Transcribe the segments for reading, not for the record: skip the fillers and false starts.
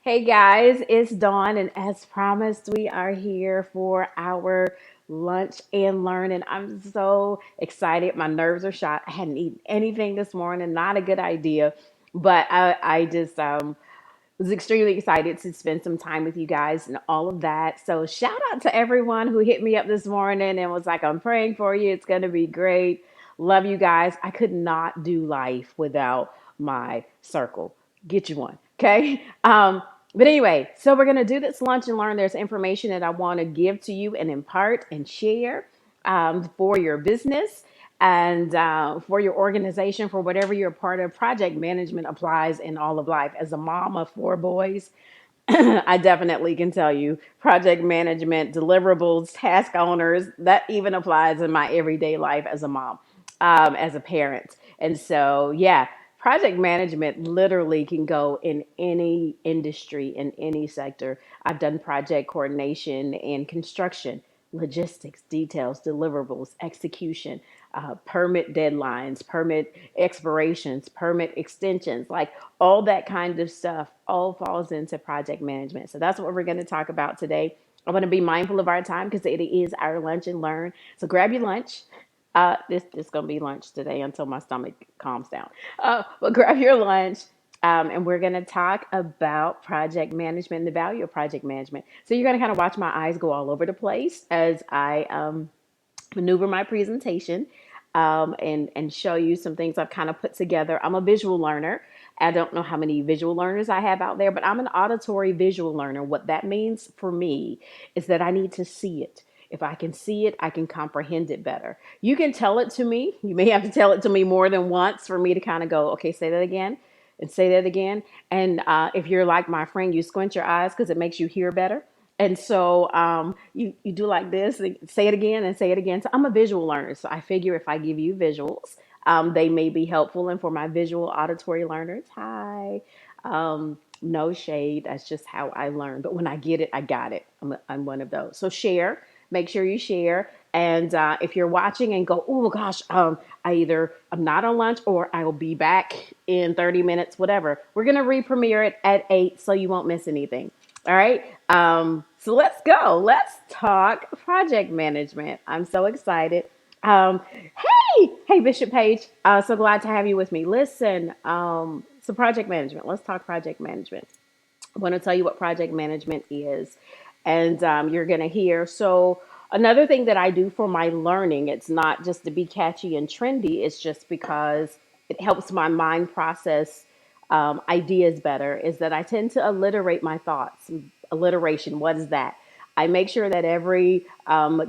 Hey guys, it's Dawn, and as promised, we are here for our lunch and learn. And I'm so excited. My nerves are shot. I hadn't eaten anything this morning, not a good idea, but I just was extremely excited to spend some time with you guys and all of that. So, shout out to everyone who hit me up this morning and was like, I'm praying for you. It's going to be great. Love you guys. I could not do life without my circle. Get you one. Okay. But anyway, so we're going to do this lunch and learn. There's information that I want to give to you and impart and share for your business and for your organization, for whatever you're a part of. Project management applies in all of life. As a mom of four boys, I definitely can tell you project management, deliverables, task owners, that even applies in my everyday life as a mom, as a parent. And so, yeah, project management literally can go in any industry, in any sector. I've done project coordination and construction, logistics, details, deliverables, execution, permit deadlines, permit expirations, permit extensions, like all that kind of stuff all falls into project management. So that's what we're going to talk about today. I want to be mindful of our time because it is our lunch and learn. So grab your lunch. This is going to be lunch today until my stomach calms down. But grab your lunch. And we're going to talk about project management and the value of project management. So you're going to kind of watch my eyes go all over the place as I maneuver my presentation and show you some things I've kind of put together. I'm a visual learner. I don't know how many visual learners I have out there, but I'm an auditory visual learner. What that means for me is that I need to see it. If I can see it, I can comprehend it better. You can tell it to me. You may have to tell it to me more than once for me to kind of go, okay, say that again and say that again. And if you're like my friend, you squint your eyes because it makes you hear better. And so you do like this, say it again and say it again. So I'm a visual learner. So I figure if I give you visuals, they may be helpful. And for my visual auditory learners, hi. No shade. That's just how I learn. But when I get it, I got it. I'm one of those. So share. Make sure you share. And if you're watching and go, oh gosh, I'm not on lunch or I will be back in 30 minutes, whatever. We're gonna re-premiere it at 8 so you won't miss anything. All right. So let's go. Let's talk project management. I'm so excited. Hey, Bishop Page. So glad to have you with me. Listen, so project management. Let's talk project management. I want to tell you what project management is, and you're going to hear. So, another thing that I do for my learning, it's not just to be catchy and trendy, it's just because it helps my mind process ideas better, is that I tend to alliterate my thoughts. Alliteration, what is that? I make sure that every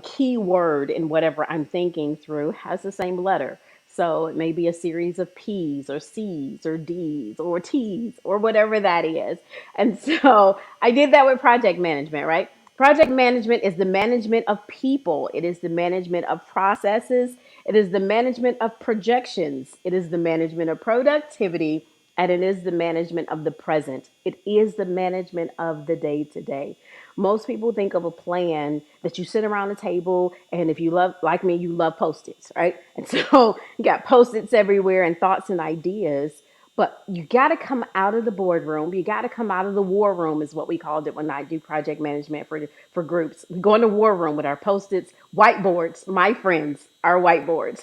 key word in whatever I'm thinking through has the same letter. So it may be a series of P's or C's or D's or T's or whatever that is. And so I did that with project management, right? Project management is the management of people, it is the management of processes, it is the management of projections, it is the management of productivity, and it is the management of the present. It is the management of the day to day. Most people think of a plan that you sit around the table, and if you love, like me, you love post-its, right? And so you got post-its everywhere and thoughts and ideas, but you got to come out of the boardroom. You got to come out of the war room, is what we called it when I do project management for groups. We go in the war room with our post-its, whiteboards. My friends, our whiteboards.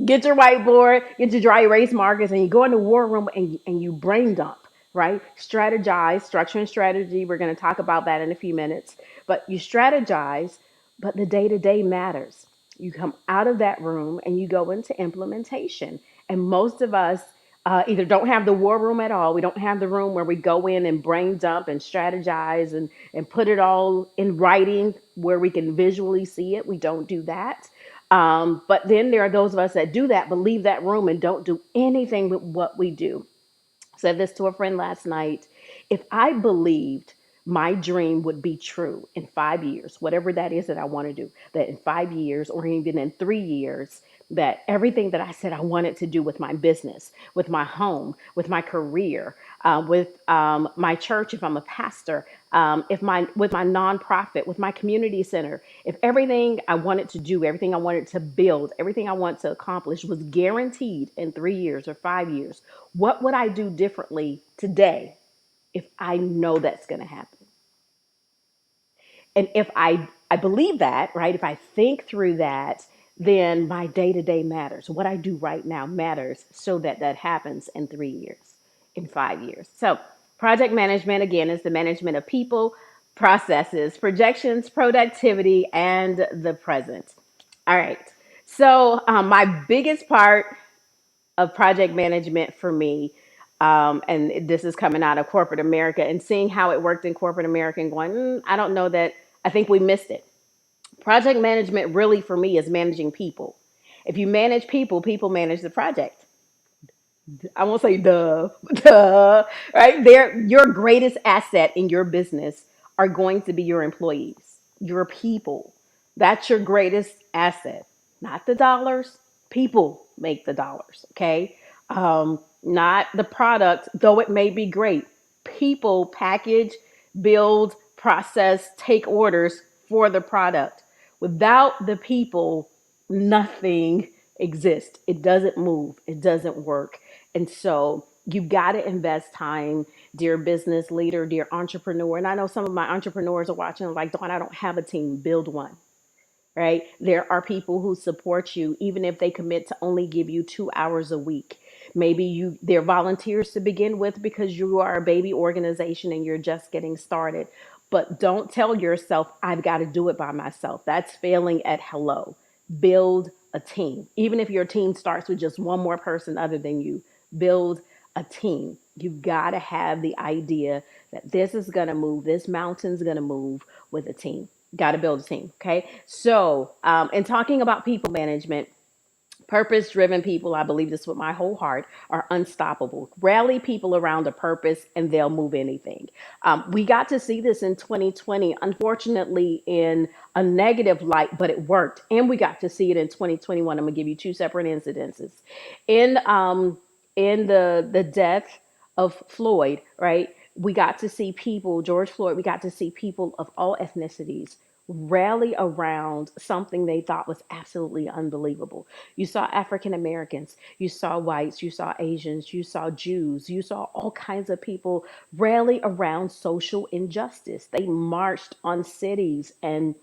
Get your whiteboard, get your dry erase markers, and you go in the war room and you brain dump, right? Strategize, structure and strategy. We're going to talk about that in a few minutes. But you strategize, but the day to day matters. You come out of that room and you go into implementation. And most of us either don't have the war room at all. We don't have the room where we go in and brain dump and strategize and put it all in writing where we can visually see it. We don't do that. But then there are those of us that do that, but leave that room and don't do anything with what we do. Said this to a friend last night. If I believed my dream would be true in 5 years, whatever that is that I want to do, that in 5 years or even in 3 years, that everything that I said I wanted to do with my business, with my home, with my career, with my church, if I'm a pastor, if my with my nonprofit, with my community center, if everything I wanted to do, everything I wanted to build, everything I want to accomplish was guaranteed in 3 years or 5 years, what would I do differently today if I know that's going to happen. And if I believe that, right? If I think through that, then my day to day matters. What I do right now matters so that that happens in 3 years, in 5 years. So, project management, again, is the management of people, processes, projections, productivity, and the present. All right. So, my biggest part of project management for me. And this is coming out of corporate America and seeing how it worked in corporate America and going, I don't know that, I think we missed it. Project management really for me is managing people. If you manage people, people manage the project. I won't say duh, duh, right? They're your greatest asset in your business are going to be your employees, your people. That's your greatest asset, not the dollars. People make the dollars, okay? Not the product, though it may be great. People package, build, process, take orders for the product. Without the people, nothing exists. It doesn't move, it doesn't work. And so you've got to invest time, dear business leader, dear entrepreneur. And I know some of my entrepreneurs are watching, like, Dawn, I don't have a team, build one, right? There are people who support you, even if they commit to only give you 2 hours a week. Maybe they're volunteers to begin with because you are a baby organization and you're just getting started. But don't tell yourself, I've got to do it by myself. That's failing at hello. Build a team. Even if your team starts with just one more person other than you, build a team. You've got to have the idea that this is going to move, this mountain's going to move with a team. Got to build a team. Okay. So, in talking about people management, purpose driven people, I believe this with my whole heart, are unstoppable. Rally people around a purpose and they'll move anything. We got to see this in 2020, unfortunately, in a negative light, but it worked. And we got to see it in 2021. I'm going to give you two separate incidences. In, in the death of Floyd, right? We got to see people, George Floyd, we got to see people of all ethnicities rally around something they thought was absolutely unbelievable. You saw African Americans, you saw whites, you saw Asians, you saw Jews, you saw all kinds of people rally around social injustice. They marched on cities and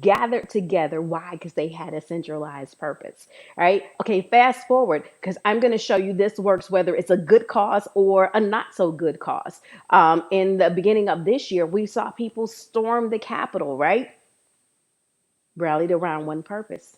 gathered together. Why? Because they had a centralized purpose, right? Okay, fast forward, because I'm going to show you this works whether it's a good cause or a not so good cause. In the beginning of this year, we saw people storm the Capitol, right? Rallied around one purpose,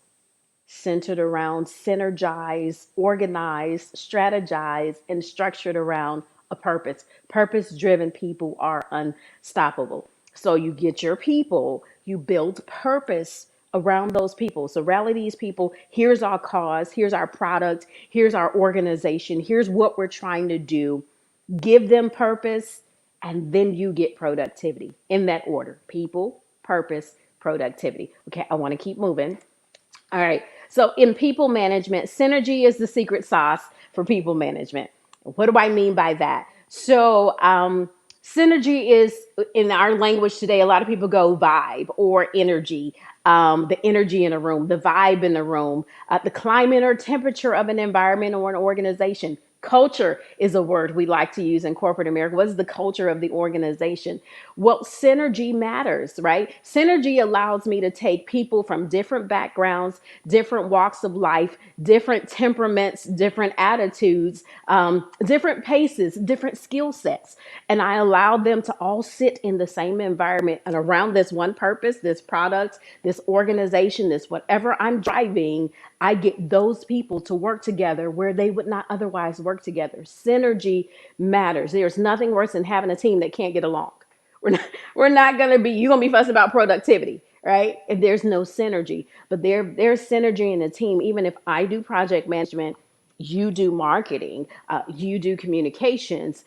centered around synergize, organize, strategize, and structured around a purpose. Purpose driven people are unstoppable. So you get your people, you build purpose around those people. So rally these people. Here's our cause, here's our product, here's our organization, here's what we're trying to do. Give them purpose, and then you get productivity in that order: people, purpose, productivity. Okay, I want to keep moving. All right. So in people management, synergy is the secret sauce for people management. What do I mean by that? So synergy is, in our language today, a lot of people go vibe or energy. The energy in a room, the vibe in the room, the climate or temperature of an environment or an organization. Culture is a word we like to use in corporate America. What is the culture of the organization? Well, synergy matters, right? Synergy allows me to take people from different backgrounds, different walks of life, different temperaments, different attitudes, different paces, different skill sets. And I allow them to all sit in the same environment and around this one purpose, this product, this organization, this whatever I'm driving. I get those people to work together where they would not otherwise work together. Synergy matters. There's nothing worse than having a team that can't get along. We're not, we're not going to be, you're going to be fussing about productivity, right? If there's no synergy, but there's synergy in the team. Even if I do project management, you do marketing, you do communications,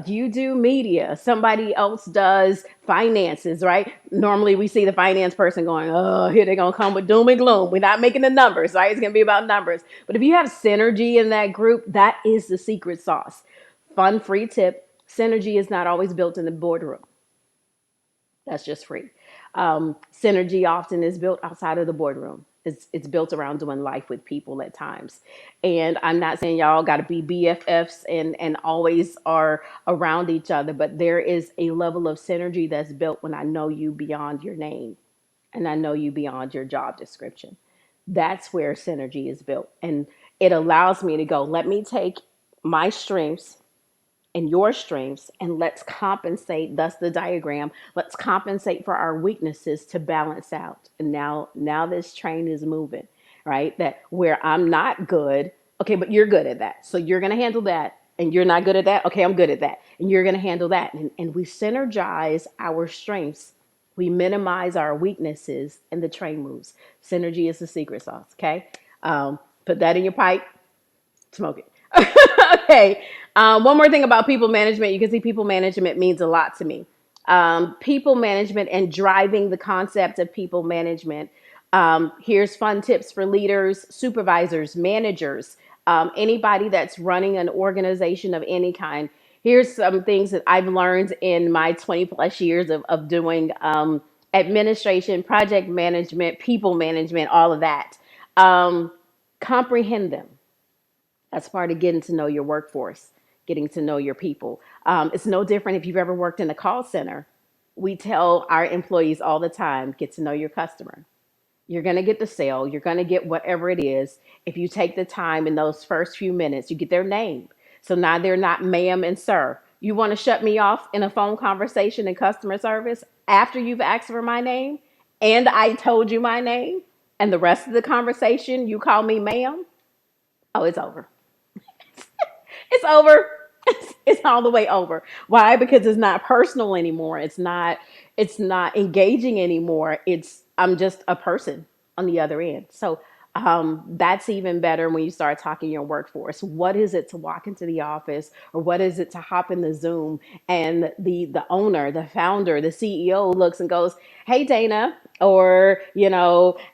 you do media, somebody else does finances, right? Normally we see the finance person going, oh, here they're going to come with doom and gloom. We're not making the numbers, right? It's going to be about numbers. But if you have synergy in that group, that is the secret sauce. Fun free tip: synergy is not always built in the boardroom. That's just free. Synergy often is built outside of the boardroom. It's built around doing life with people at times. And I'm not saying y'all got to be BFFs and always are around each other, but there is a level of synergy that's built when I know you beyond your name and I know you beyond your job description. That's where synergy is built. And it allows me to go, let me take my strengths and your strengths and let's compensate. Thus the diagram, let's compensate for our weaknesses to balance out. And now this train is moving, right? That where I'm not good, okay, but you're good at that, so you're going to handle that. And you're not good at that, okay, I'm good at that, and you're going to handle that. And we synergize our strengths, we minimize our weaknesses, and the train moves. Synergy is the secret sauce. Okay, put that in your pipe, smoke it. Okay. One more thing about people management. You can see people management means a lot to me. People management and driving the concept of people management. Here's fun tips for leaders, supervisors, managers, anybody that's running an organization of any kind. Here's some things that I've learned in my 20 plus years of doing administration, project management, people management, all of that. Um, Comprehend them. That's part of getting to know your workforce, getting to know your people. It's no different if you've ever worked in a call center. We tell our employees all the time, get to know your customer. You're going to get the sale. You're going to get whatever it is. If you take the time in those first few minutes, you get their name. So now they're not ma'am and sir. You want to shut me off in a phone conversation in customer service after you've asked for my name and I told you my name and the rest of the conversation, you call me ma'am? Oh, it's over. It's over. It's all the way over. Why? Because it's not personal anymore. It's not engaging anymore. It's I'm just a person on the other end. So that's even better when you start talking your workforce. What is it to walk into the office, or what is it to hop in the Zoom and the owner, the founder, the CEO looks and goes, "Hey Dana," or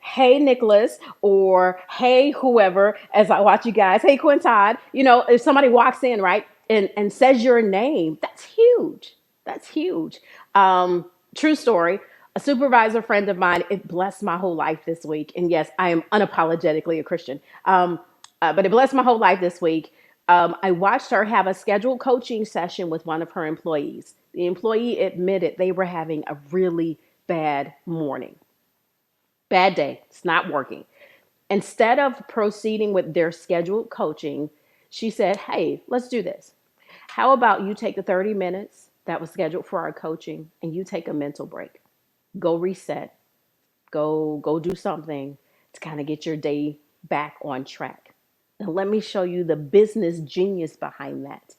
"Hey Nicholas," or "Hey whoever." As I watch you guys, "Hey Quintad," if somebody walks in, right, and says your name, that's huge. That's huge. True story. A supervisor friend of mine, it blessed my whole life this week. And yes, I am unapologetically a Christian. But it blessed my whole life this week. I watched her have a scheduled coaching session with one of her employees. The employee admitted they were having a really bad morning, bad day. It's not working. Instead of proceeding with their scheduled coaching, she said, "Hey, let's do this. How about you take the 30 minutes that was scheduled for our coaching and you take a mental break? Go reset, go do something to kind of get your day back on track." And let me show you the business genius behind that.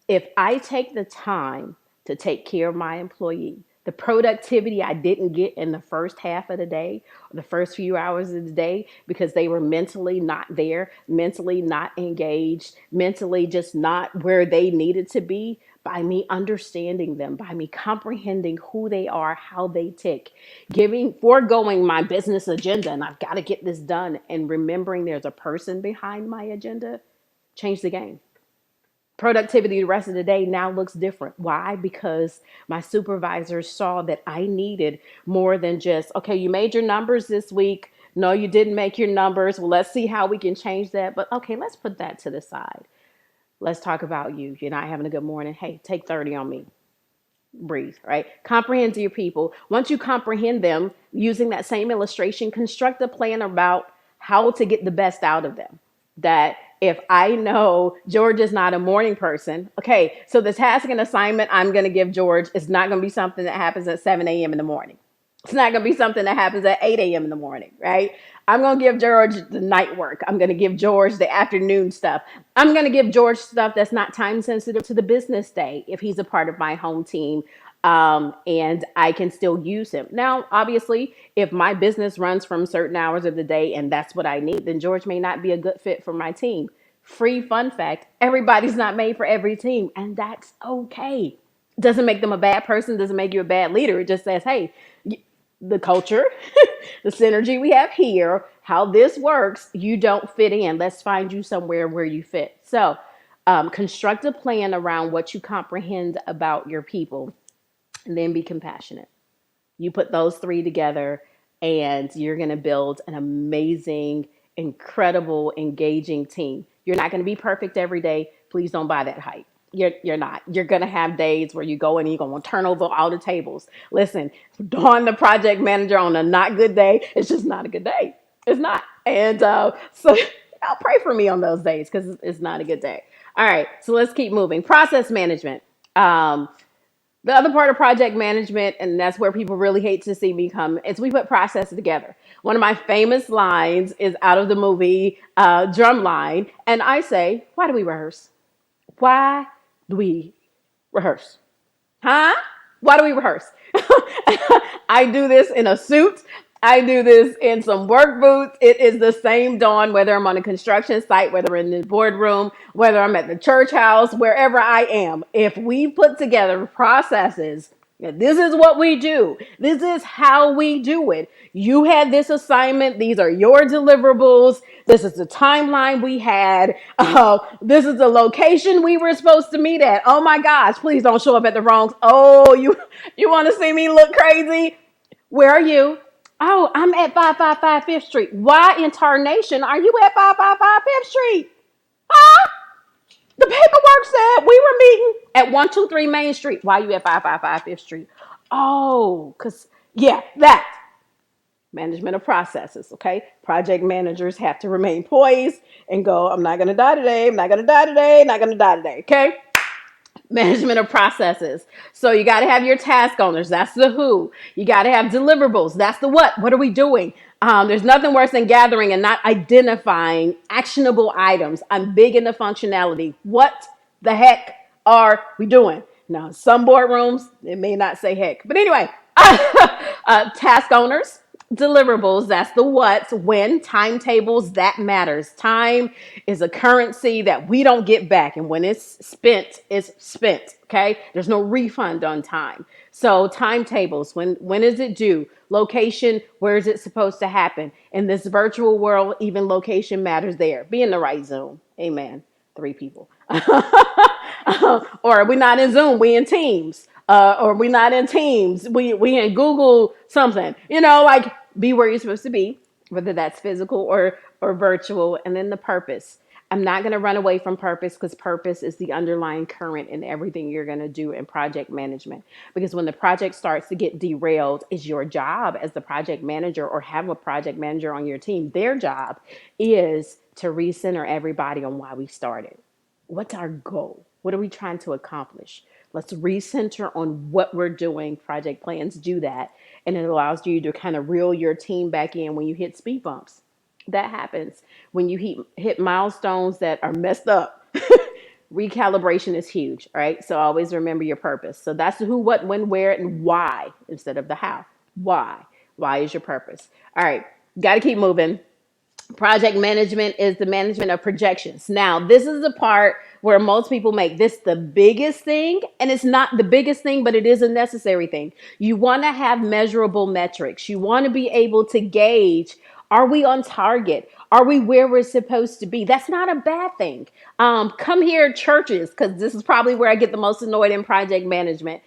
If I take the time to take care of my employee, the productivity I didn't get in the first half of the day, or the first few hours of the day, because they were mentally not there, mentally not engaged, mentally just not where they needed to be, by me understanding them, by me comprehending who they are, how they tick, foregoing my business agenda, and I've got to get this done, and remembering there's a person behind my agenda, change the game. Productivity the rest of the day now looks different. Why? Because my supervisors saw that I needed more than just, okay, you made your numbers this week. No, you didn't make your numbers. Well, let's see how we can change that. But okay, let's put that to the side. Let's talk about you. You're not having a good morning. Hey, take 30 on me. Breathe, right? Comprehend your people. Once you comprehend them, using that same illustration, construct a plan about how to get the best out of them. That if I know George is not a morning person, okay, so the task and assignment I'm going to give George is not going to be something that happens at 7 a.m. in the morning. It's not going to be something that happens at 8 a.m. in the morning, right? I'm going to give George the night work. I'm going to give George the afternoon stuff. I'm going to give George stuff that's not time sensitive to the business day if he's a part of my home team, and I can still use him. Now, obviously, if my business runs from certain hours of the day and that's what I need, then George may not be a good fit for my team. Free fun fact, everybody's not made for every team, and that's okay. Doesn't make them a bad person, doesn't make you a bad leader. It just says, hey, the culture, the synergy we have here, how this works, you don't fit in. Let's find you somewhere where you fit. So construct a plan around what you comprehend about your people, and then be compassionate. You put those three together, and you're going to build an amazing, incredible, engaging team. You're not going to be perfect every day. Please don't buy that hype. You're not. You're going to have days where you go in and you're going to turn over all the tables. Listen, Dawn, the project manager, on a not good day, it's just not a good day. It's not. And so I'll pray for me on those days because it's not a good day. All right, so let's keep moving. Process management. Um, the other part of project management, and that's where people really hate to see me come, is we put process together. One of my famous lines is out of the movie Drumline, and I say, "Why do we rehearse? Why do we rehearse? Huh? Why do we rehearse?" I do this in a suit. I do this in some work boots. It is the same dawn, whether I'm on a construction site, whether in the boardroom, whether I'm at the church house, wherever I am. If we put together processes, this is what we do. This is how we do it. You had this assignment. These are your deliverables. This is the timeline we had. This is the location we were supposed to meet at. Oh my gosh, please don't show up at the wrong. Oh, you want to see me look crazy? Where are you? Oh, I'm at 555 Fifth Street. Why in tarnation are you at 555 Fifth Street? Huh? The paperwork said we were meeting at 123 Main Street. Why are you at 555 Fifth Street? Oh, because, yeah, that. Management of processes, okay? Project managers have to remain poised and go, I'm not going to die today. I'm not going to die today. Not going to die today, okay? Management of processes. So you got to have your task owners. That's the who. You got to have deliverables. That's the what. What are we doing? There's nothing worse than gathering and not identifying actionable items. I'm big into functionality. What the heck are we doing? Now, some boardrooms, it may not say heck. But anyway, task owners, deliverables, that's the what, when, timetables, that matters. Time is a currency that we don't get back. And when it's spent. Okay. There's no refund on time. So timetables, when is it due? Location, where is it supposed to happen? In this virtual world, even location matters there. Be in the right Zoom. Amen. 3 people. Or we're not in Zoom, we in Teams. Or we're not in Teams, we in Google something. Like be where you're supposed to be, whether that's physical or virtual. And then the purpose. I'm not going to run away from purpose because purpose is the underlying current in everything you're going to do in project management. Because when the project starts to get derailed, it's your job as the project manager or have a project manager on your team. Their job is to recenter everybody on why we started. What's our goal? What are we trying to accomplish? Let's recenter on what we're doing. Project plans do that. And it allows you to kind of reel your team back in when you hit speed bumps. That happens when you hit milestones that are messed up. Recalibration is huge, right? So always remember your purpose. So that's the who, what, when, where, and why instead of the how. Why? Why is your purpose? All right, got to keep moving. Project management is the management of projections. Now, this is the part where most people make this the biggest thing, and it's not the biggest thing, but it is a necessary thing. You want to have measurable metrics. You want to be able to gauge, are we on target? Are we where we're supposed to be? That's not a bad thing. Come here, churches, because this is probably where I get the most annoyed in project management.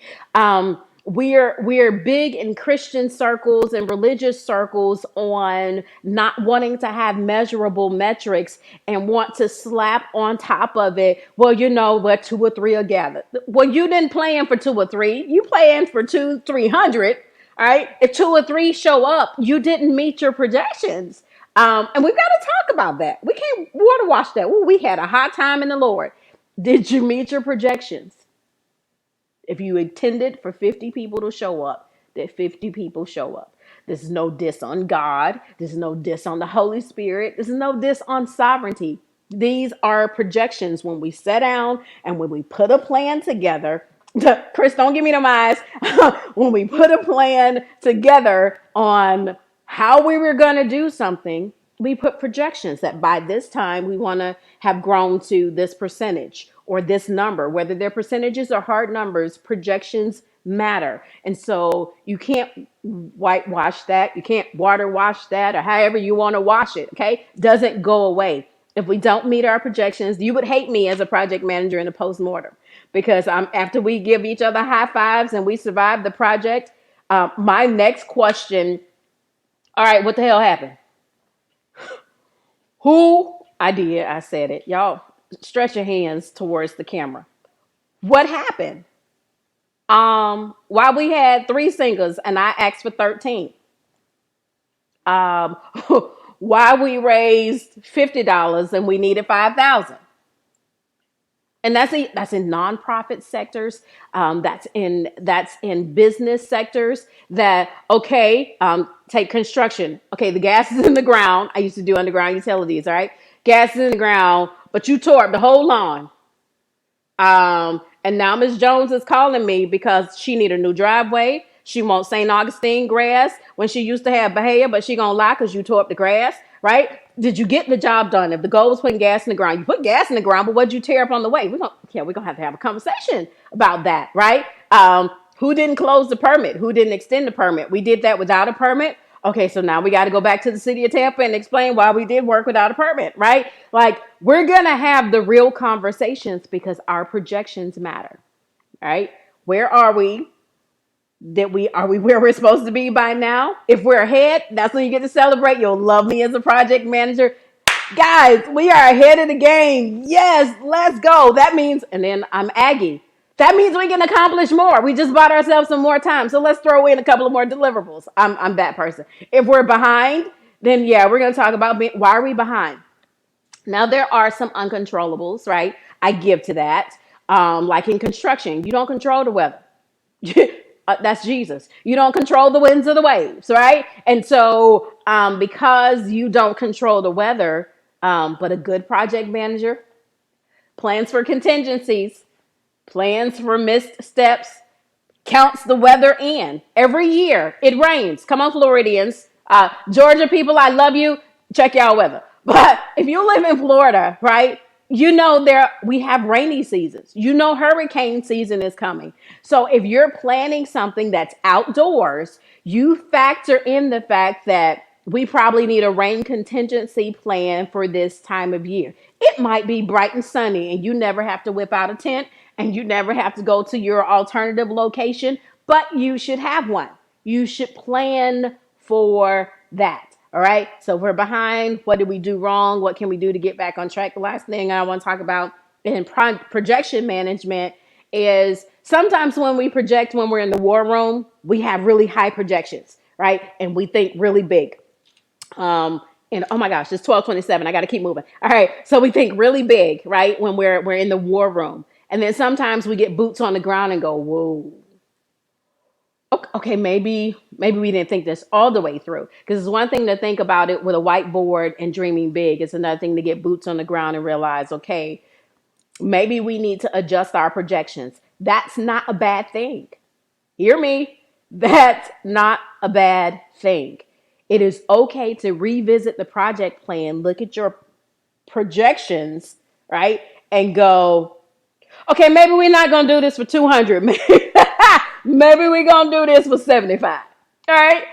We're big in Christian circles and religious circles on not wanting to have measurable metrics and want to slap on top of it. Well, what 2 or 3 are gathered. Well, you didn't plan for 2 or 3. You planned for 300. All right. If 2 or 3 show up, you didn't meet your projections. And we've got to talk about that. We can't water wash that. Ooh, we had a hot time in the Lord. Did you meet your projections? If you intended for 50 people to show up, that 50 people show up. This is no diss on God. This is no diss on the Holy Spirit. This is no diss on sovereignty. These are projections when we sit down and when we put a plan together. Chris, don't give me them eyes. When we put a plan together on how we were going to do something, we put projections that by this time we want to have grown to this percentage or this number, whether they're percentages or hard numbers, projections matter. And so you can't whitewash that. You can't water wash that or however you want to wash it. Okay. Doesn't go away. If we don't meet our projections, you would hate me as a project manager in a postmortem because after we give each other high fives and we survive the project, my next question All right, what the hell happened? Who? I did. I said it. Y'all stretch your hands towards the camera. What happened? Why we had three singers and I asked for 13. Um, why we raised $50 and we needed 5,000. And that's in nonprofit sectors. That's in business sectors. That okay. Take construction. Okay, the gas is in the ground. I used to do underground utilities. All right, gas is in the ground, but you tore up the whole lawn. And now Miss Jones is calling me because she need a new driveway. She wants St. Augustine grass when she used to have Bahia, but she gonna lie because you tore up the grass, right? Did you get the job done? If the goal was putting gas in the ground, you put gas in the ground, but what'd you tear up on the way? We're gonna have to have a conversation about that, right? Who didn't close the permit? Who didn't extend the permit? We did that without a permit. Okay, so now we got to go back to the city of Tampa and explain why we did work without a permit, right? Like, we're going to have the real conversations because our projections matter, right? Where are we? Are we where we're supposed to be by now? If we're ahead, that's when you get to celebrate. You'll love me as a project manager. Guys, we are ahead of the game. Yes, let's go. That means, and then I'm Aggie. That means we can accomplish more. We just bought ourselves some more time. So let's throw in a couple of more deliverables. I'm that person. If we're behind, then yeah, we're going to talk about why are we behind? Now, there are some uncontrollables, right? I give to that. Like in construction, you don't control the weather. That's Jesus. You don't control the winds or the waves, right? And so, because you don't control the weather, but a good project manager plans for contingencies, plans for missed steps, counts the weather in. Every year it rains. Come on, Floridians. Georgia people, I love you. Check y'all weather. But if you live in Florida, right, you know there we have rainy seasons. You know hurricane season is coming. So if you're planning something that's outdoors, you factor in the fact that we probably need a rain contingency plan for this time of year. It might be bright and sunny and you never have to whip out a tent and you never have to go to your alternative location, but you should have one. You should plan for that. All right. So if we're behind. What did we do wrong? What can we do to get back on track? The last thing I want to talk about in projection management is sometimes when we project, when we're in the war room, we have really high projections, right? And we think really big. And oh my gosh, it's 12:27. I got to keep moving. All right. So we think really big, right? When we're in the war room. And then sometimes we get boots on the ground and go, whoa. Okay, maybe we didn't think this all the way through. Because it's one thing to think about it with a whiteboard and dreaming big. It's another thing to get boots on the ground and realize, okay, maybe we need to adjust our projections. That's not a bad thing. Hear me? That's not a bad thing. It is okay to revisit the project plan, look at your projections, right? And go, okay, maybe we're not going to do this for 200. Maybe we're going to do this for 75. All right.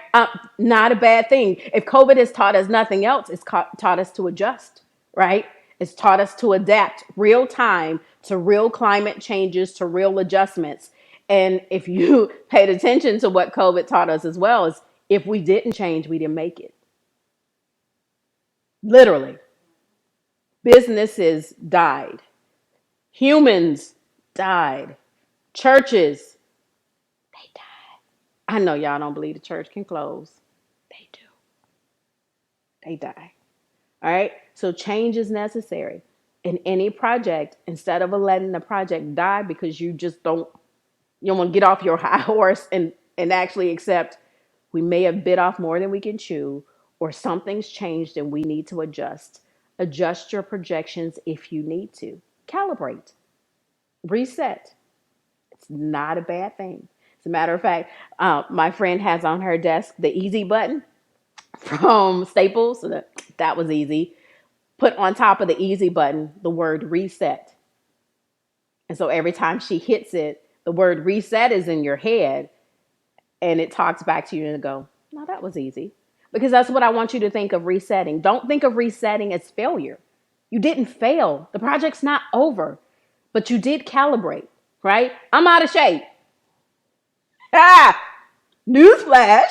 Not a bad thing. If COVID has taught us nothing else, it's taught us to adjust, right? It's taught us to adapt real time to real climate changes, to real adjustments. And if you paid attention to what COVID taught us as well, is if we didn't change, we didn't make it. Literally, businesses died, humans died, churches, they died. I know y'all don't believe the church can close. They do. They die. All right. So change is necessary in any project. Instead of letting the project die because you don't want to get off your high horse and actually accept we may have bit off more than we can chew, or something's changed and we need to adjust. Adjust your projections if you need to. Calibrate, reset. It's not a bad thing. As a matter of fact, my friend has on her desk the easy button from Staples. So that was easy. Put on top of the easy button the word reset. And so every time she hits it, the word reset is in your head and it talks back to you and go, no, that was easy. Because that's what I want you to think of resetting. Don't think of resetting as failure. You didn't fail. The project's not over, but you did calibrate, right? I'm out of shape. Ah, newsflash.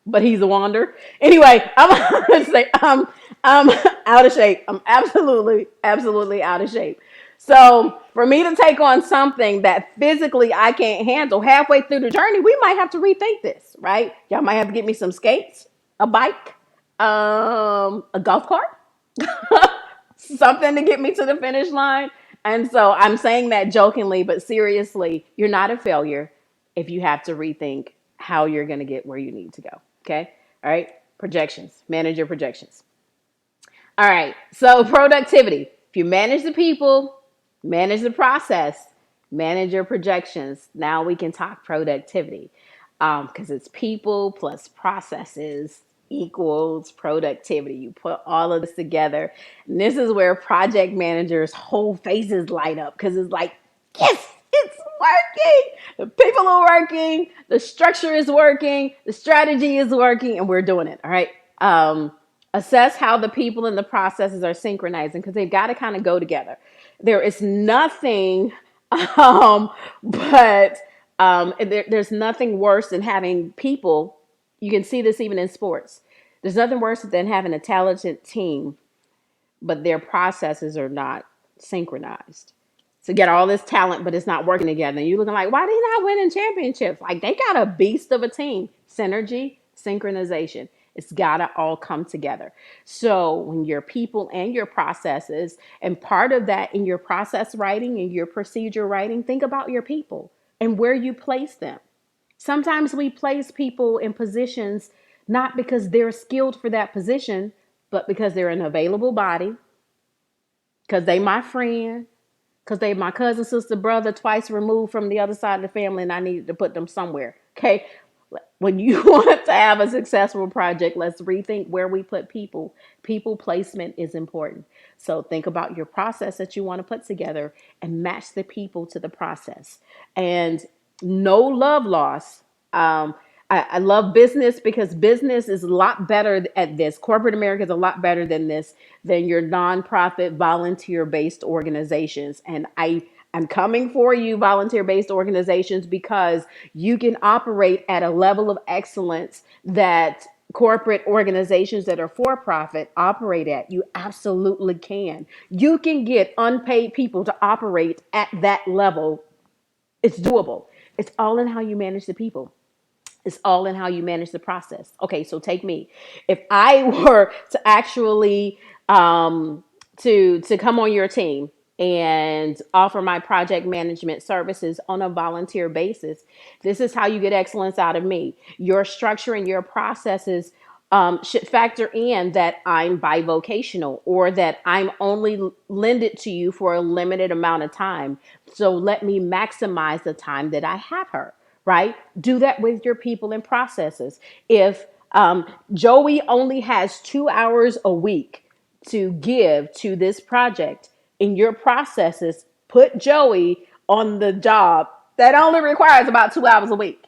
but he's a wander. Anyway, I'm gonna say I'm out of shape. I'm absolutely out of shape. So for me to take on something that physically I can't handle halfway through the journey, we might have to rethink this, right? Y'all might have to get me some skates, a bike, a golf cart, something to get me to the finish line. And so I'm saying that jokingly, but seriously, you're not a failure if you have to rethink how you're going to get where you need to go. Okay. All right. Projections, manage your projections. All right. So productivity. If you manage the people, manage the process, manage your projections. Now we can talk productivity because it's people plus processes equals productivity. You put all of this together. And this is where project managers' whole faces light up because it's like, yes, it's working. The people are working. The structure is working. The strategy is working, and we're doing it. All right. Assess how the people and the processes are synchronizing because they've got to kind of go together. There is nothing, um, but there's nothing worse than having people. You can see this even in sports. There's nothing worse than having a talented team, but their processes are not synchronized. To get all this talent, but it's not working together. And you're looking like, why they not winning championships? Like they got a beast of a team. Synergy, synchronization. It's gotta all come together. So when your people and your processes, and part of that in your process writing and your procedure writing, think about your people and where you place them. Sometimes we place people in positions not because they're skilled for that position, but because they're an available body, because they my friend, because they my cousin, sister, brother, twice removed from the other side of the family, and I needed to put them somewhere. Okay. When you want to have a successful project, let's rethink where we put people. People placement is important. So think about your process that you want to put together and match the people to the process. And no love loss. I love business because business is a lot better at this. Corporate America is a lot better than this, than your nonprofit volunteer based organizations. And I'm coming for you, volunteer based organizations, because you can operate at a level of excellence that corporate organizations that are for profit operate at. You absolutely can. You can get unpaid people to operate at that level. It's doable. It's all in how you manage the people. It's all in how you manage the process. Okay, so take me. If I were to actually to come on your team and offer my project management services on a volunteer basis, this is how you get excellence out of me. Your structure and your processes should factor in that I'm bivocational or that I'm only lended to you for a limited amount of time. So let me maximize the time that I have her, right? Do that with your people and processes. If Joey only has 2 hours a week to give to this project, in your processes, put Joey on the job that only requires about 2 hours a week.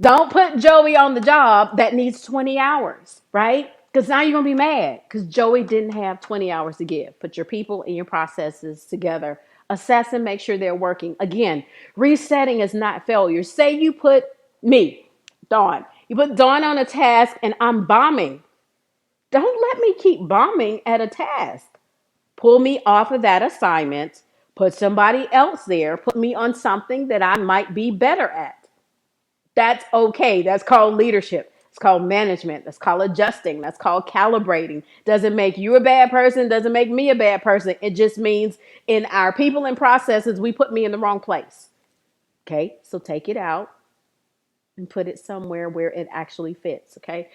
Don't put Joey on the job that needs 20 hours, right? Because now you're going to be mad because Joey didn't have 20 hours to give. Put your people and your processes together. Assess and make sure they're working. Again, resetting is not failure. Say you put me, Dawn. You put Dawn on a task and I'm bombing. Don't let me keep bombing at a task. Pull me off of that assignment. Put somebody else there. Put me on something that I might be better at. That's okay. That's called leadership. It's called management. That's called adjusting. That's called calibrating. Doesn't make you a bad person. Doesn't make me a bad person. It just means in our people and processes, we put me in the wrong place. Okay. So take it out and put it somewhere where it actually fits. Okay.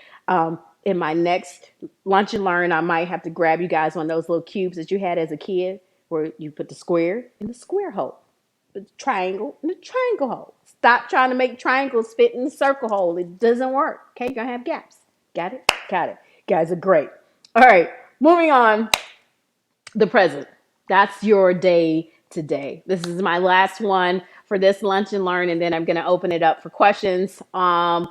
In my next lunch and learn, I might have to grab you guys one of those little cubes that you had as a kid where you put the square in the square hole, the triangle in the triangle hole. Stop trying to make triangles fit in the circle hole. It doesn't work. Okay, you're gonna have gaps. Got it? Got it. You guys are great. All right, moving on. The present. That's your day today. This is my last one for this lunch and learn, and then I'm going to open it up for questions on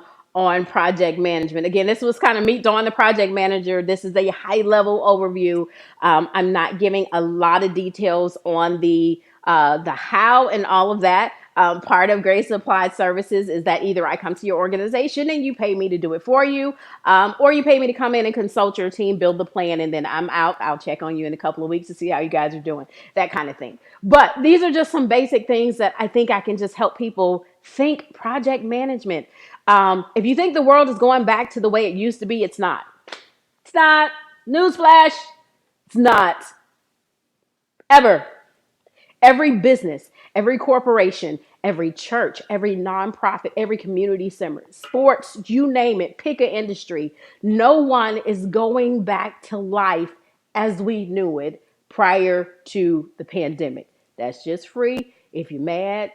project management. Again, this was kind of meet Dawn, the project manager. This is a high level overview. I'm not giving a lot of details on the how and all of that. Part of Grace Applied Services is that either I come to your organization and you pay me to do it for you, or you pay me to come in and consult your team, build the plan, and then I'm out. I'll check on you in a couple of weeks to see how you guys are doing, that kind of thing. But these are just some basic things that I think I can just help people think project management. If you think the world is going back to the way it used to be, it's not. It's not. Newsflash, it's not. Ever. Every business, every corporation, every church, every nonprofit, every community center, sports, you name it, pick an industry. No one is going back to life as we knew it prior to the pandemic. That's just free. If you're mad,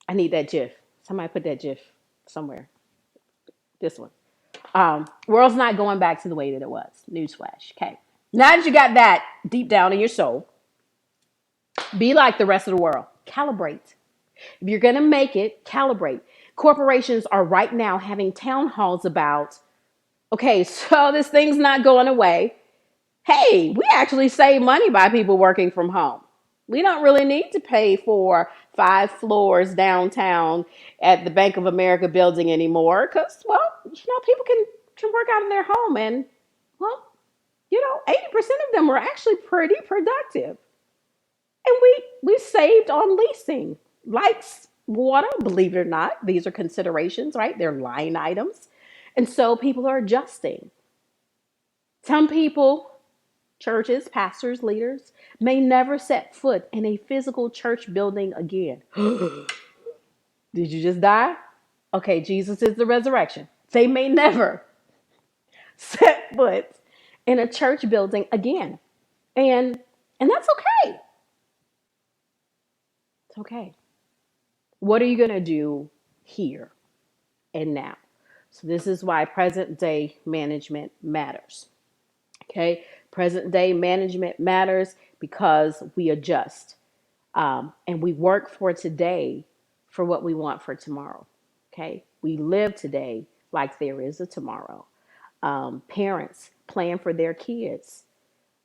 I need that GIF. Somebody put that GIF somewhere. This one. World's not going back to the way that it was. Newsflash. Okay. Now that you got that deep down in your soul, be like the rest of the world. Calibrate. If you're going to make it, calibrate. Corporations are right now having town halls about, okay, so this thing's not going away. Hey, we actually save money by people working from home. We don't really need to pay for 5 floors downtown at the Bank of America building anymore because, well, people can work out of their home and, well, 80% of them were actually pretty productive. And we saved on leasing, lights, water, believe it or not. These are considerations, right? They're line items. And so people are adjusting. Some people, churches, pastors, leaders, may never set foot in a physical church building again. Did you just die? Okay, Jesus is the resurrection. They may never set foot in a church building again. And that's okay. It's okay. What are you going to do here and now? So this is why present day management matters. Okay. Present day management matters because we adjust, and we work for today for what we want for tomorrow. Okay. We live today like there is a tomorrow. Parents plan for their kids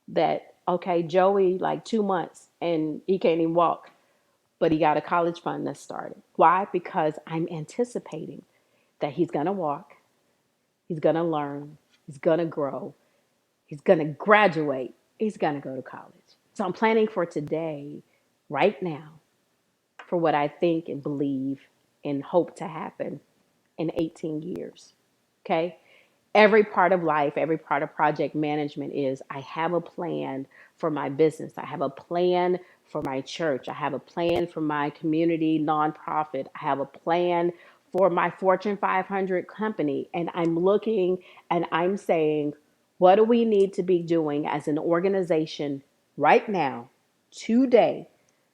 that, okay, Joey, like 2 months and he can't even walk, but he got a college fund that's started. Why? Because I'm anticipating that he's going to walk, he's going to learn, he's going to grow, he's going to graduate, he's going to go to college. So I'm planning for today, right now, for what I think and believe and hope to happen in 18 years. Okay? Every part of life, every part of project management is I have a plan for my business. I have a plan for my church. I have a plan for my community nonprofit. I have a plan for my Fortune 500 company. And I'm looking and I'm saying, what do we need to be doing as an organization right now, today,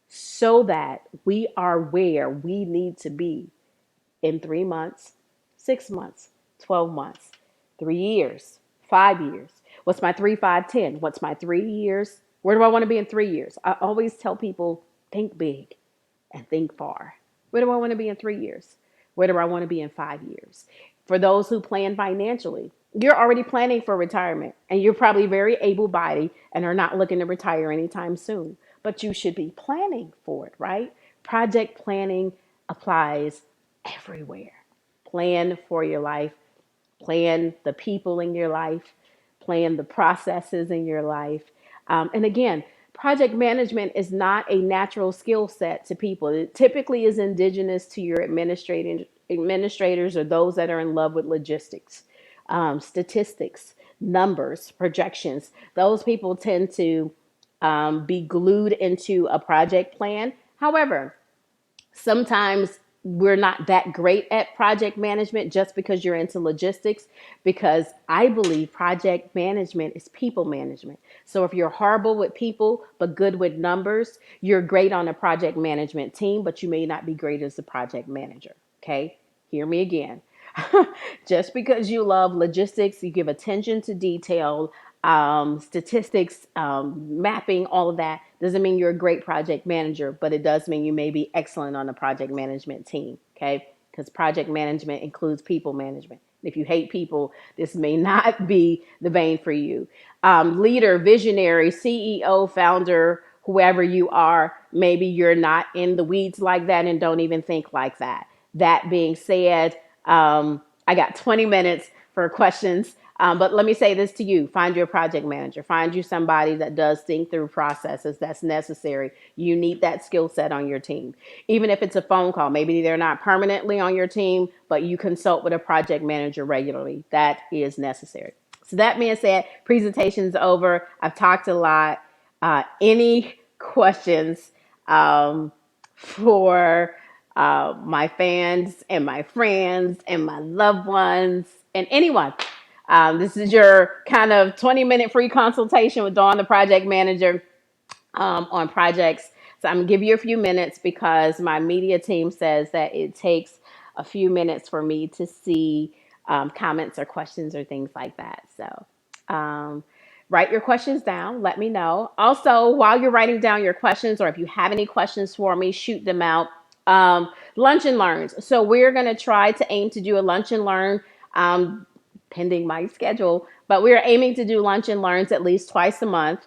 so that we are where we need to be in 3 months, 6 months, 12 months, 3 years, 5 years. What's my 3, 5, 10? What's my 3 years? Where do I want to be in 3 years? I always tell people, think big and think far. Where do I want to be in 3 years? Where do I want to be in 5 years? For those who plan financially, you're already planning for retirement and you're probably very able-bodied and are not looking to retire anytime soon, but you should be planning for it, right? Project planning applies everywhere. Plan for your life, plan the people in your life, plan the processes in your life. And again, project management is not a natural skill set to people. It typically is indigenous to your administrators or those that are in love with logistics, statistics, numbers, projections. Those people tend to be glued into a project plan. However, sometimes we're not that great at project management just because you're into logistics, because I believe project management is people management. So if you're horrible with people but good with numbers, you're great on a project management team, but you may not be great as a project manager. Okay, hear me again. Just because you love logistics, you give attention to detail, statistics, mapping, all of that, doesn't mean you're a great project manager, but it does mean you may be excellent on the project management team. Okay, because project management includes people management. If you hate people, this may not be the vein for you. Leader, visionary, CEO, founder, whoever you are, maybe you're not in the weeds like that and don't even think like that. That being said, I got 20 minutes for questions. But let me say this to you: find your project manager, find you somebody that does think through processes that's necessary. You need that skill set on your team. Even if it's a phone call, maybe they're not permanently on your team, but you consult with a project manager regularly. That is necessary. So, that being said, presentation's over. I've talked a lot. Any questions for my fans and my friends and my loved ones and anyone? This is your kind of 20-minute free consultation with Dawn, the project manager, on projects. So I'm gonna give you a few minutes because my media team says that it takes a few minutes for me to see comments or questions or things like that. So um, write your questions down. Let me know. Also, while you're writing down your questions, or if you have any questions for me, shoot them out. Lunch and learns. So we're gonna try to aim to do a lunch and learn. Um, Pending my schedule, but we're aiming to do lunch and learns at least twice a month,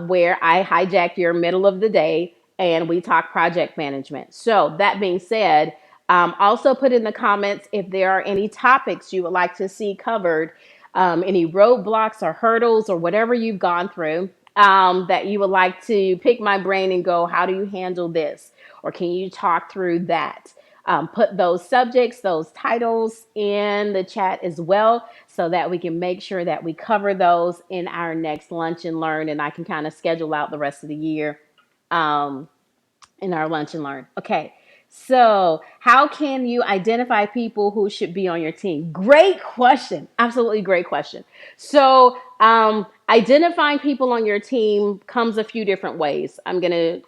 where I hijack your middle of the day and we talk project management. So, that being said, also put in the comments if there are any topics you would like to see covered, any roadblocks or hurdles or whatever you've gone through, that you would like to pick my brain and go, how do you handle this? Or can you talk through that? Put those subjects, those titles in the chat as well, so that we can make sure that we cover those in our next lunch and learn, and I can kind of schedule out the rest of the year um, in our lunch and learn. Okay. So, how can you identify people who should be on your team? Great question. Absolutely great question. So, identifying people on your team comes a few different ways. I'm gonna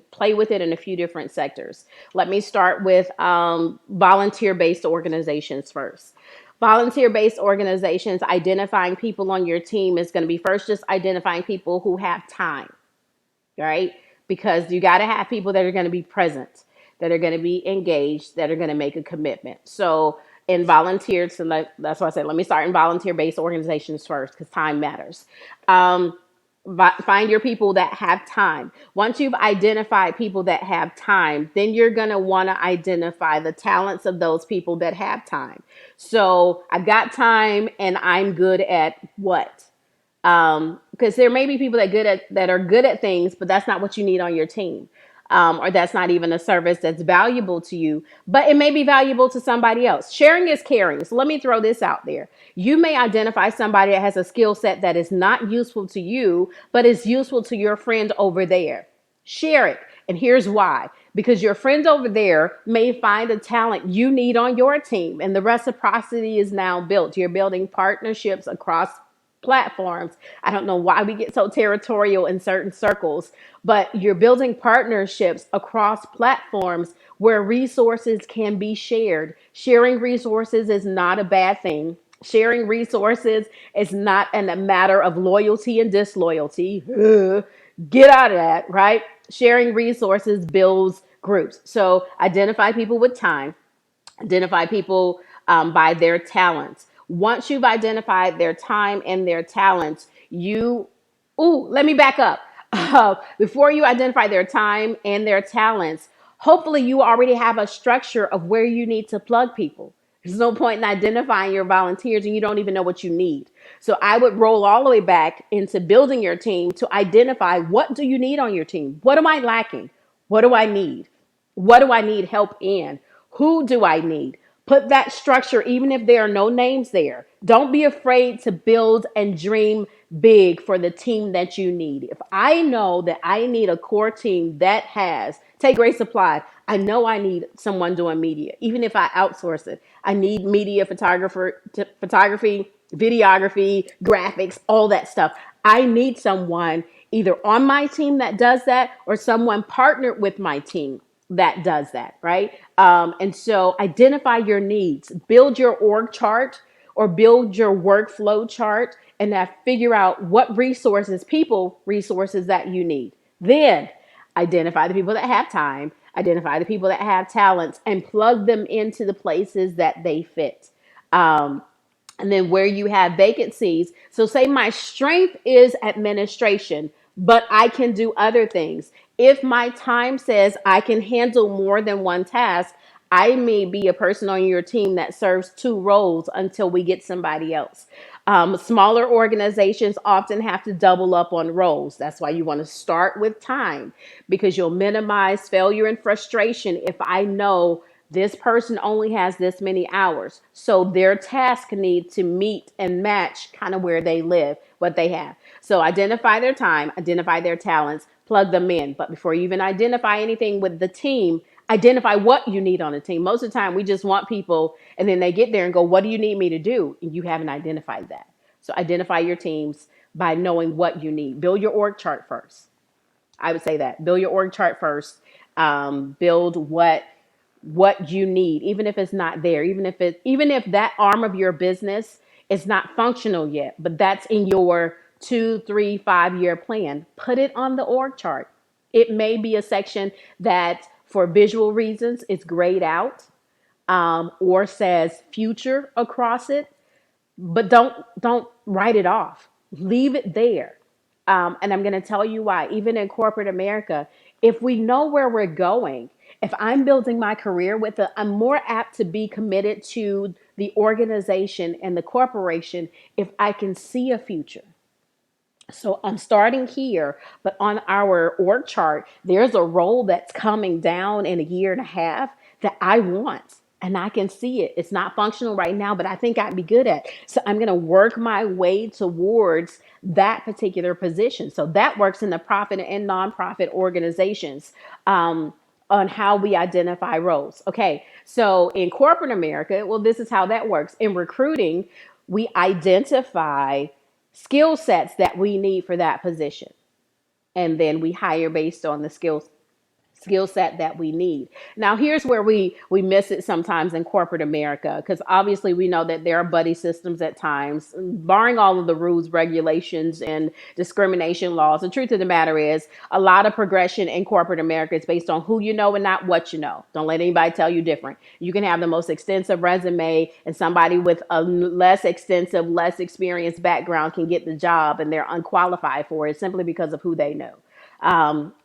play with it in a few different sectors. Let me start with volunteer based organizations first. Volunteer based organizations, identifying people on your team is going to be first just identifying people who have time, right? Because you got to have people that are going to be present, that are going to be engaged, that are going to make a commitment. So, in volunteers, so that's why I said let me start in volunteer based organizations first because time matters. Um, Find your people that have time. Once you've identified people that have time, then you're going to want to identify the talents of those people that have time. So, I've got time and I'm good at what? Because there may be people that are good at things, but that's not what you need on your team, or that's not even a service that's valuable to you. But it may be valuable to somebody else. Sharing is caring. So let me throw this out there. You may identify somebody that has a skill set that is not useful to you, but is useful to your friend over there. Share it. And here's why. Because your friend over there may find a talent you need on your team, and the reciprocity is now built. You're building partnerships across platforms. I don't know why we get so territorial in certain circles, but you're building partnerships across platforms where resources can be shared. Sharing resources is not a bad thing. Sharing resources is not a matter of loyalty and disloyalty. Get out of that, right? Sharing resources builds groups. So identify people with time. Identify people by their talents. Once you've identified their time and their talents, let me back up. Before you identify their time and their talents, hopefully you already have a structure of where you need to plug people. There's no point in identifying your volunteers and you don't even know what you need. So I would roll all the way back into building your team to identify what do you need on your team? What am I lacking? What do I need? What do I need help in? Who do I need? Put that structure, even if there are no names there. Don't be afraid to build and dream big for the team that you need. If I know that I need a core team that has, take Grace Applied, I know I need someone doing media, even if I outsource it. I need media photography, videography, graphics, all that stuff. I need someone either on my team that does that or someone partnered with my team that does that, right? And so identify your needs, build your org chart or build your workflow chart, and that figure out what resources that you need. Then identify the people that have time, identify the people that have talents, and plug them into the places that they fit. Um, and then where you have vacancies. So say my strength is administration. but I can do other things. If my time says I can handle more than one task, I may be a person on your team that serves two roles until we get somebody else. Smaller organizations often have to double up on roles. That's why you want to start with time, because you'll minimize failure and frustration if I know this person only has this many hours. So their task need to meet and match kind of where they live, what they have. So identify their time, identify their talents, plug them in. But before you even identify anything with the team, identify what you need on the team. Most of the time, we just want people, and then they get there and go, "What do you need me to do?" And you haven't identified that. So identify your teams by knowing what you need. Build your org chart first. I would say that. Build your org chart first. Build what you need, even if it's not there, even if that arm of your business is not functional yet, but that's in your 2, 3, 5 year plan. Put it on the org chart. It may be a section that, for visual reasons, is grayed out, or says future across it, but don't write it off. Leave it there. And I'm going to tell you why. Even in corporate America, if we know where we're going, if I'm building my career with it, I'm more apt to be committed to the organization and the corporation if I can see a future. So I'm starting here, but on our org chart, there's a role that's coming down in a year and a half that I want. And I can see it. It's not functional right now, but I think I'd be good at. So I'm going to work my way towards that particular position. So that works in the profit and nonprofit organizations, on how we identify roles. Okay. So in corporate America, well, this is how that works. In recruiting, we identify skill sets that we need for that position. And then we hire based on the skill set that we need. Now, here's where we miss it sometimes in corporate America, because obviously we know that there are buddy systems at times, barring all of the rules, regulations, and discrimination laws. The truth of the matter is, a lot of progression in corporate America is based on who you know and not what you know. Don't let anybody tell you different. You can have the most extensive resume, and somebody with a less extensive, less experienced background can get the job, and they're unqualified for it simply because of who they know,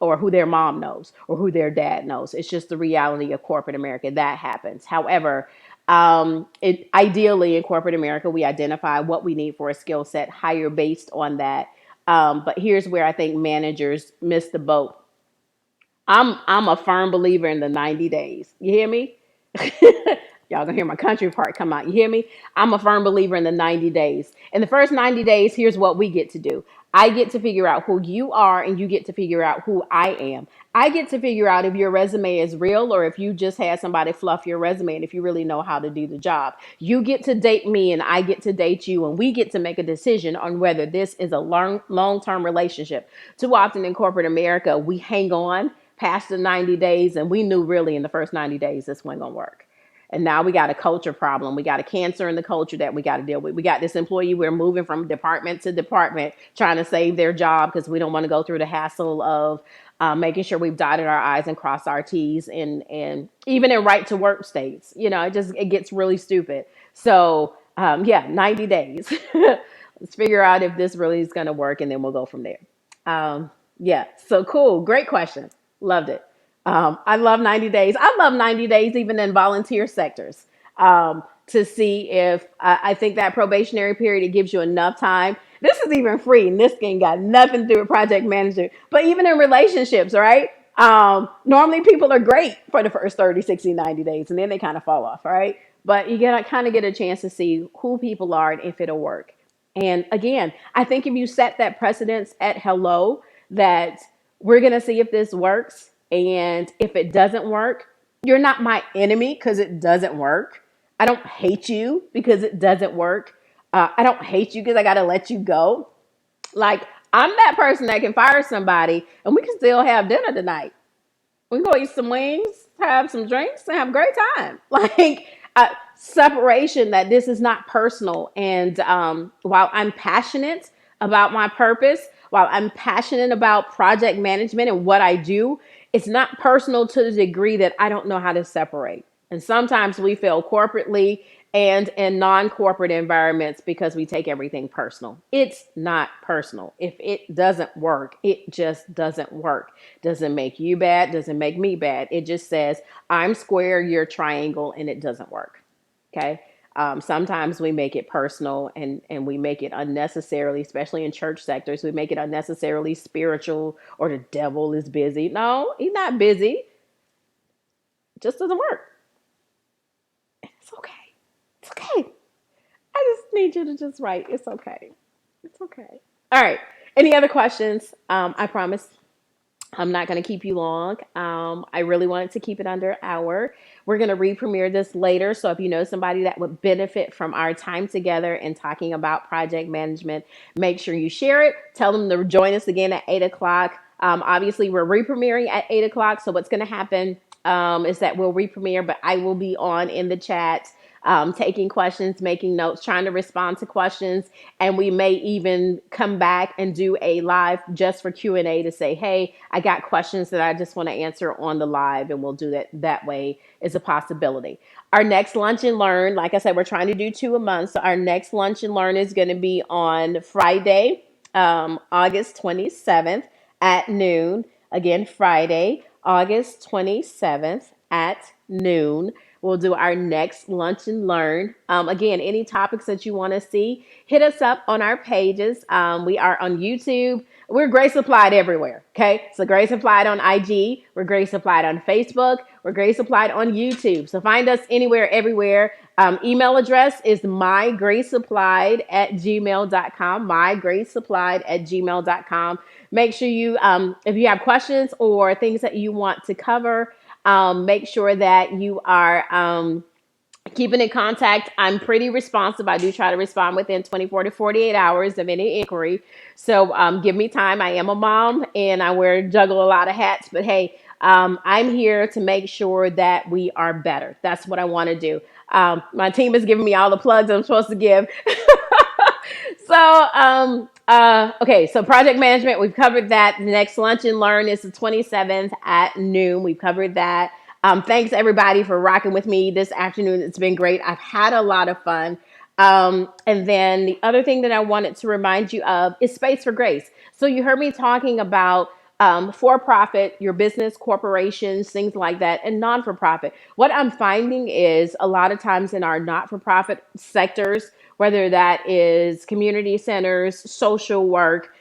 or who their mom knows, or who their dad knows. It's just the reality of corporate America that happens. However, ideally in corporate America, we identify what we need for a skill set, hire based on that. But here's where I think managers miss the boat. I'm a firm believer in the 90 days. You hear me? Y'all gonna hear my country part come out. You hear me? I'm a firm believer in the 90 days. In the first 90 days, here's what we get to do. I get to figure out who you are, and you get to figure out who I am. I get to figure out if your resume is real, or if you just had somebody fluff your resume, and if you really know how to do the job. You get to date me, and I get to date you, and we get to make a decision on whether this is a long-term relationship. Too often in corporate America, we hang on past the 90 days, and we knew really in the first 90 days this wasn't going to work. And now we got a culture problem. We got a cancer in the culture that we got to deal with. We got this employee, we're moving from department to department, trying to save their job because we don't want to go through the hassle of making sure we've dotted our I's and crossed our T's, and even in right to work states. It gets really stupid. So yeah, 90 days. Let's figure out if this really is going to work, and then we'll go from there. Yeah, so cool. Great question. Loved it. I love 90 days. I love 90 days even in volunteer sectors, to see if I think that probationary period, it gives you enough time. This is even free, and this game got nothing to do with project management. But even in relationships, right? Normally people are great for the first 30, 60, 90 days, and then they kind of fall off, right? But you kind of get a chance to see who people are and if it'll work. And again, I think if you set that precedence at hello, that we're going to see if this works. And if it doesn't work, you're not my enemy because it doesn't work. I don't hate you because it doesn't work. I don't hate you because I got to let you go. Like, I'm that person that can fire somebody and we can still have dinner tonight. We can go eat some wings, have some drinks, and have a great time. Like, separation, that this is not personal. And while I'm passionate about my purpose, while I'm passionate about project management and what I do, it's not personal to the degree that I don't know how to separate. And sometimes we fail corporately and in non-corporate environments because we take everything personal. It's not personal. If it doesn't work, it just doesn't work. Doesn't make you bad, doesn't make me bad. It just says I'm square, you're triangle, and it doesn't work. Okay. Sometimes we make it personal, and we make it unnecessarily, especially in church sectors, we make it unnecessarily spiritual, or the devil is busy. No, he's not busy. It just doesn't work. It's okay. It's okay. I just need you to just write. It's okay. It's okay. All right. Any other questions? I promise I'm not going to keep you long. I really wanted to keep it under an hour. We're going to re-premiere this later. So if you know somebody that would benefit from our time together and talking about project management, make sure you share it. Tell them to join us again at 8 o'clock. Obviously, we're re-premiering at 8 o'clock. So what's going to happen is that we'll re-premiere, but I will be on in the chat, taking questions, making notes, trying to respond to questions, and we may even come back and do a live just for Q&A to say, hey, I got questions that I just want to answer on the live, and we'll do that way is a possibility. Our next Lunch and Learn, like I said, we're trying to do 2 a month. So our next Lunch and Learn is going to be on Friday, August 27th at noon. Again, Friday, August 27th at noon. We'll do our next Lunch and Learn. Again, any topics that you want to see, hit us up on our pages. We are on YouTube. We're Grace Applied everywhere. Okay. So Grace Applied on IG. We're Grace Applied on Facebook. We're Grace Applied on YouTube. So find us anywhere, everywhere. Email address is mygraceapplied@gmail.com. Mygraceapplied@gmail.com. Make sure you, if you have questions or things that you want to cover, make sure that you are keeping in contact. I'm pretty responsive. I do try to respond within 24 to 48 hours of any inquiry. So give me time. I am a mom and I juggle a lot of hats, but hey, I'm here to make sure that we are better. That's what I want to do. My team is giving me all the plugs I'm supposed to give. Okay, so project management, we've covered that. The next Lunch and Learn is the 27th at noon. We've covered that. Thanks everybody for rocking with me this afternoon. It's been great. I've had a lot of fun. And then the other thing that I wanted to remind you of is Space for Grace. So you heard me talking about for profit, your business, corporations, things like that, and non for profit. What I'm finding is a lot of times in our not for profit sectors, whether that is community centers, social work,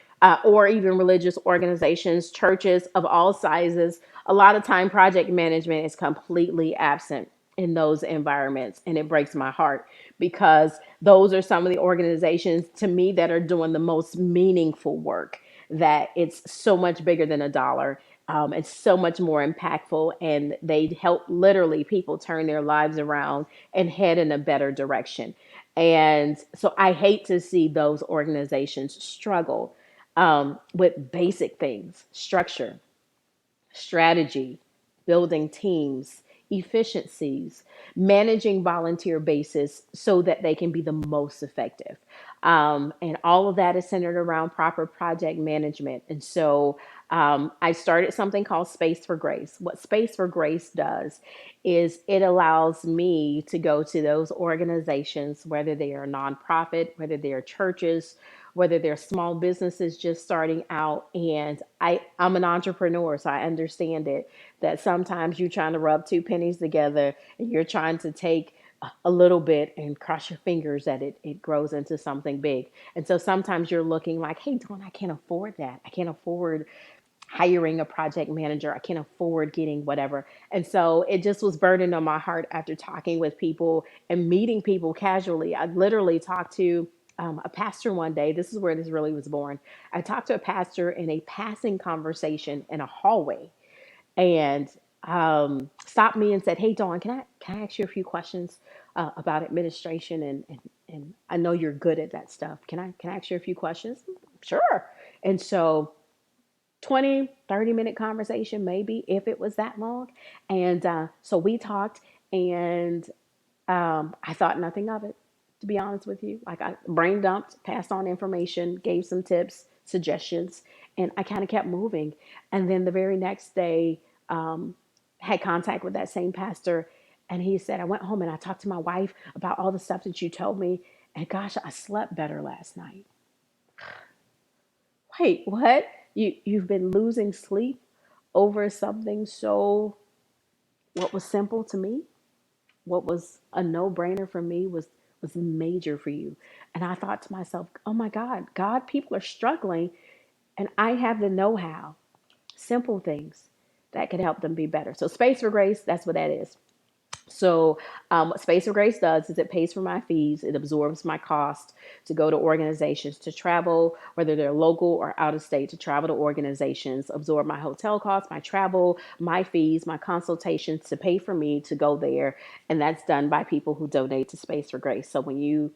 or even religious organizations, churches of all sizes, a lot of time project management is completely absent in those environments. And it breaks my heart because those are some of the organizations to me that are doing the most meaningful work, that it's so much bigger than a dollar. It's so much more impactful, and they help literally people turn their lives around and head in a better direction. And so I hate to see those organizations struggle with basic things: structure, strategy, building teams, efficiencies, managing volunteer bases so that they can be the most effective. And all of that is centered around proper project management. And so I started something called Space for Grace. What Space for Grace does is it allows me to go to those organizations, whether they are nonprofit, whether they are churches, whether they're small businesses just starting out. And I'm an entrepreneur, so I understand it, that sometimes you're trying to rub two pennies together and you're trying to take a little bit and cross your fingers that it grows into something big. And so sometimes you're looking like, hey, Dawn, I can't afford that. I can't afford hiring a project manager. I can't afford getting whatever. And so it just was burdened on my heart after talking with people and meeting people casually. I literally talked to a pastor one day. This is where this really was born. I talked to a pastor in a passing conversation in a hallway, and stopped me and said, "Hey, Dawn, can I ask you a few questions about administration, and I know you're good at that stuff. Can I ask you a few questions?" Sure. And so 20, 30 minute conversation, maybe, if it was that long. And so we talked, and I thought nothing of it, to be honest with you. Like, I brain dumped, passed on information, gave some tips, suggestions, and I kind of kept moving. And then the very next day, had contact with that same pastor, And he said, I went home and I talked to my wife about all the stuff that you told me. And gosh, I slept better last night. Wait, what? You've been losing sleep over something so what was simple to me, what was a no-brainer for me was major for you. And I thought to myself, oh my God, people are struggling and I have the know-how, simple things that could help them be better. So Space for Grace, that's what that is. So, what Space for Grace does is it pays for my fees, it absorbs my cost to go to organizations to travel, whether they're local or out of state, to travel to organizations, absorb my hotel costs, my travel, my fees, my consultations to pay for me to go there. And that's done by people who donate to Space for Grace. So, when you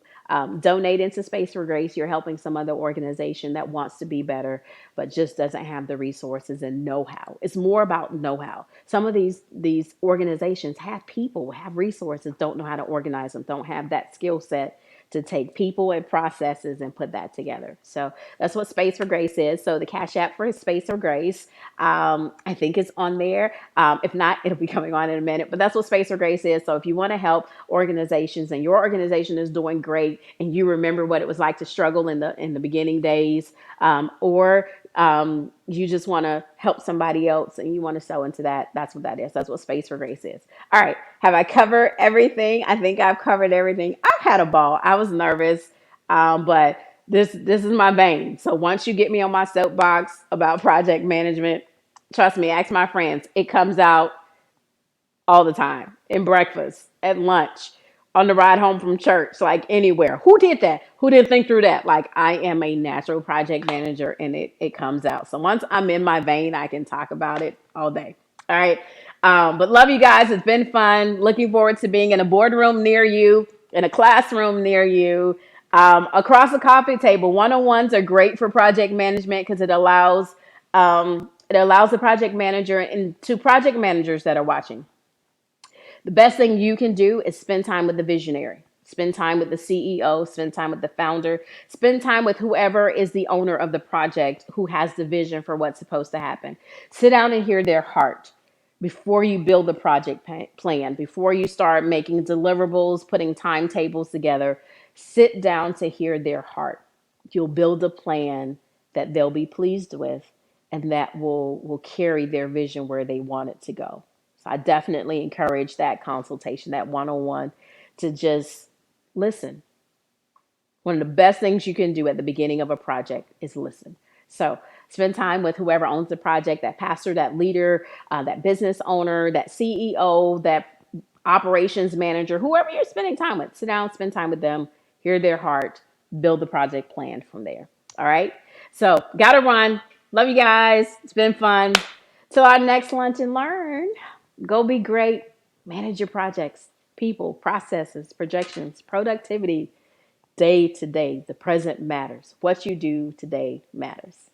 donate into Space for Grace, you're helping some other organization that wants to be better, but just doesn't have the resources and know-how. It's more about know-how. Some of these organizations have people, have resources, don't know how to organize them, don't have that skill set to take people and processes and put that together. So that's what Space for Grace is. So the Cash App for Space for Grace, I think it's on there. If not, it'll be coming on in a minute. But that's what Space for Grace is. So if you want to help organizations and your organization is doing great, and you remember what it was like to struggle in the beginning days, or you just want to help somebody else and you want to sow into that, that's what that is. That's what Space for Grace is. All right. Have I covered everything? I think I've covered everything. I've had a ball. I was nervous, but this is my vein. So once you get me on my soapbox about project management, trust me, ask my friends. It comes out all the time, in breakfast, at lunch, on the ride home from church, like anywhere. Who did that? Who didn't think through that? Like I am a natural project manager and it comes out. So once I'm in my vein, I can talk about it all day. All right. But love you guys. It's been fun. Looking forward to being in a boardroom near you, in a classroom near you, across the coffee table. One-on-ones are great for project management because it allows the project manager and to project managers that are watching, the best thing you can do is spend time with the visionary. Spend time with the CEO, spend time with the founder, spend time with whoever is the owner of the project who has the vision for what's supposed to happen. Sit down and hear their heart before you build the project plan, before you start making deliverables, putting timetables together. Sit down to hear their heart. You'll build a plan that they'll be pleased with and that will carry their vision where they want it to go. So I definitely encourage that consultation, that one-on-one, to just listen. One of the best things you can do at the beginning of a project is listen. So spend time with whoever owns the project, that pastor, that leader, that business owner, that CEO, that operations manager, whoever you're spending time with. Sit down, spend time with them, hear their heart, build the project plan from there. All right. So gotta run. Love you guys. It's been fun. Till our next lunch and learn. Go be great. Manage your projects, people, processes, projections, productivity, day to day. The present matters. What you do today matters.